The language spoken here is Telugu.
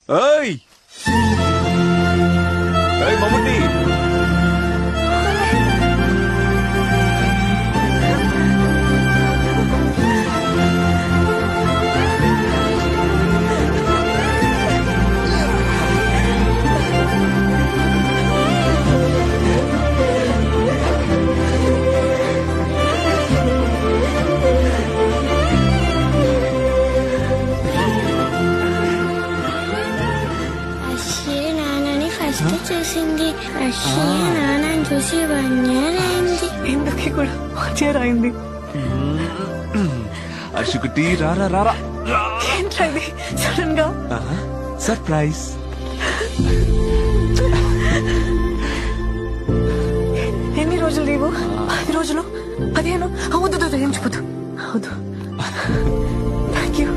ఏయ్ ఏయ్ మమ్ముట్టి, అశ్వే నాన్నని ఫస్ట్ చూసింది. అశ్వే నాన్నని చూసి 1 year అయింది. ఎందుకు కూడా చేరైంది. అర్షుకుటి రారా రారా. ఏంట్రా ఇది సడన్ గా? సర్ప్రైజ్. ఎన్ని రోజులు లీవు? 10 రోజులు, 15. అవుదు ఏం చెప్పదు. అవుదు. Thank you.